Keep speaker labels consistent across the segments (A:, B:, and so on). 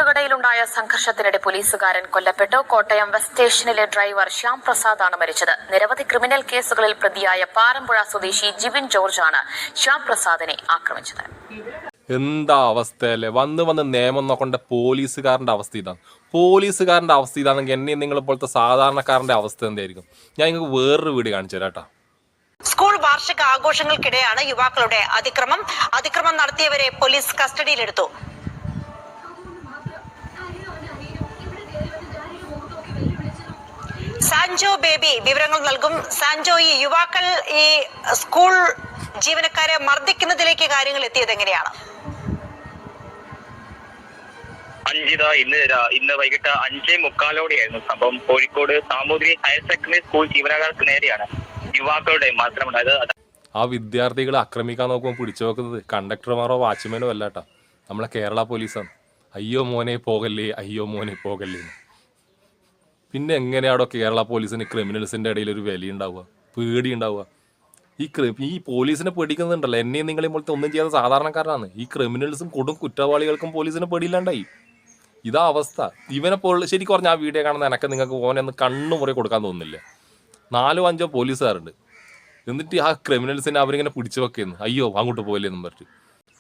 A: തട്ടുകടയിലുണ്ടായ സംഘർഷത്തിനിടെ പോലീസുകാരൻ കൊല്ലപ്പെട്ടു. കോട്ടയം വെസ്റ്റ് സ്റ്റേഷനിലെ ഡ്രൈവർ ശ്യാം പ്രസാദാണ് മരിച്ചത്. നിരവധി ക്രിമിനൽ കേസുകളിൽ പ്രതിയായ പാറമ്പുഴ സ്വദേശി ജിബിൻ ജോർജാണ് ശ്യാം പ്രസാദിനെ ആക്രമിച്ചത്.
B: എന്താ അവസ്ഥയല്ലേ, വന്ന് നിയമം നോക്കേണ്ട പോലീസുകാരൻ്റെ അവസ്ഥ ഇതാണ്. പോലീസുകാരൻ്റെ അവസ്ഥ ഇതാണെങ്കിൽ എന്നെ നിങ്ങളിപ്പോഴത്തെ സാധാരണക്കാരൻ്റെ അവസ്ഥ എന്തായിരിക്കും? ഞാൻ നിങ്ങൾക്ക് വേറൊരു വീഡിയോ കാണിച്ചു തരാം കേട്ടോ.
C: സ്കൂൾ വാർഷിക ആഘോഷങ്ങൾക്കിടെയാണ് യുവാക്കളുടെ അതിക്രമം നടത്തിയവരെ പോലീസ് കസ്റ്റഡിയിലെടുത്തു. സാൻജോ ബേബി വിവരങ്ങൾ നൽകും. സാൻജോ, ഈ യുവാക്കൾ ഈ സ്കൂൾ ജീവനക്കാരെ മർദ്ദിക്കുന്നതിലേക്ക് കാര്യങ്ങൾ എത്തിയത് എങ്ങനെയാണ്?
D: അഞ്ജിത, ഇന്ന് വൈകിട്ട് 5:45 സംഭവം. Kozhikode Samoothiri higher secondary school ജീവനക്കാർക്ക് നേരെയാണ് യുവാക്കളുടെ മർദ്ദനമുണ്ടായത്.
B: ആ വിദ്യാർത്ഥികളെ ആക്രമിക്കാൻ നോക്കുമ്പോൾ പിടിച്ചു വെക്കുന്നത് കണ്ടക്ടർമാരോ വാച്ച്മാനോ അല്ല കേട്ടോ, നമ്മളെ കേരള പോലീസാണ്. അയ്യോ മോനെ പോകല്ലേ, അയ്യോ മോനെ പോകല്ലേ. പിന്നെ എങ്ങനെയാണോ കേരള പോലീസിന് ക്രിമിനൽസിൻ്റെ ഇടയിൽ ഒരു വിലയുണ്ടാവുക, പേടിയുണ്ടാവുക? ഈ പോലീസിനെ പേടിക്കുന്നുണ്ടല്ലോ, എന്നെയും നിങ്ങളെയും പോലത്തെ ഒന്നും ചെയ്യാത്ത സാധാരണക്കാരനാണ്. ഈ ക്രിമിനൽസും കൊടും കുറ്റവാളികൾക്കും പോലീസിനെ പേടിയില്ലാണ്ടായി. ഇതാ അവസ്ഥ. ഇവനെ ശരിക്കും പറഞ്ഞാൽ ആ വീഡിയോ കാണുന്ന എനക്ക് നിങ്ങൾക്ക് ഓനെ ഒന്ന് കണ്ണുമുറി കൊടുക്കാൻ തോന്നുന്നില്ല. 4-5 പോലീസുകാരുണ്ട്, എന്നിട്ട് ആ ക്രിമിനൽസിനെ അവരിങ്ങനെ പിടിച്ചു വെക്കുന്നു. അയ്യോ അങ്ങോട്ട് പോയില്ലെന്നും പറഞ്ഞു.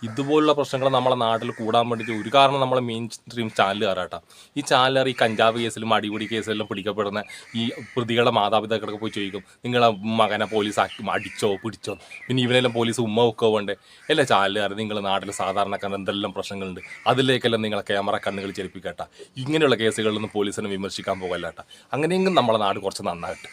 B: ഇതുപോലുള്ള പ്രശ്നങ്ങൾ നമ്മളെ നാട്ടിൽ കൂടാൻ വേണ്ടിയിട്ട് ഒരു കാരണം നമ്മളെ മെയിൻ സ്ട്രീം ചാനലുകാരാട്ടാ. ഈ ചാനലുകാർ ഈ കഞ്ചാവ് കേസിലും അടിപിടി കേസിലും പിടിക്കപ്പെടുന്ന ഈ പ്രതികളുടെ മാതാപിതാക്കളൊക്കെ പോയി ചോദിക്കും, നിങ്ങളെ മകനെ പോലീസ് അടിച്ചോ പിടിച്ചോ, പിന്നെ ഇവനെല്ലാം പോലീസ് ഉമ്മ വെക്കോ വേണ്ടേ? അല്ലേ ചാനലുകാർ, നിങ്ങളുടെ നാട്ടിൽ സാധാരണക്കാരൻ എന്തെല്ലാം പ്രശ്നങ്ങളുണ്ട് അതിലേക്കെല്ലാം നിങ്ങളെ ക്യാമറ കണ്ണുകൾ ചെരിപ്പിക്കട്ട. ഇങ്ങനെയുള്ള കേസുകളിലൊന്നും പോലീസിനെ വിമർശിക്കാൻ പോകല്ലാട്ട. അങ്ങനെയെങ്കിലും നമ്മളെ നാട് കുറച്ച് നന്നാകട്ടെ.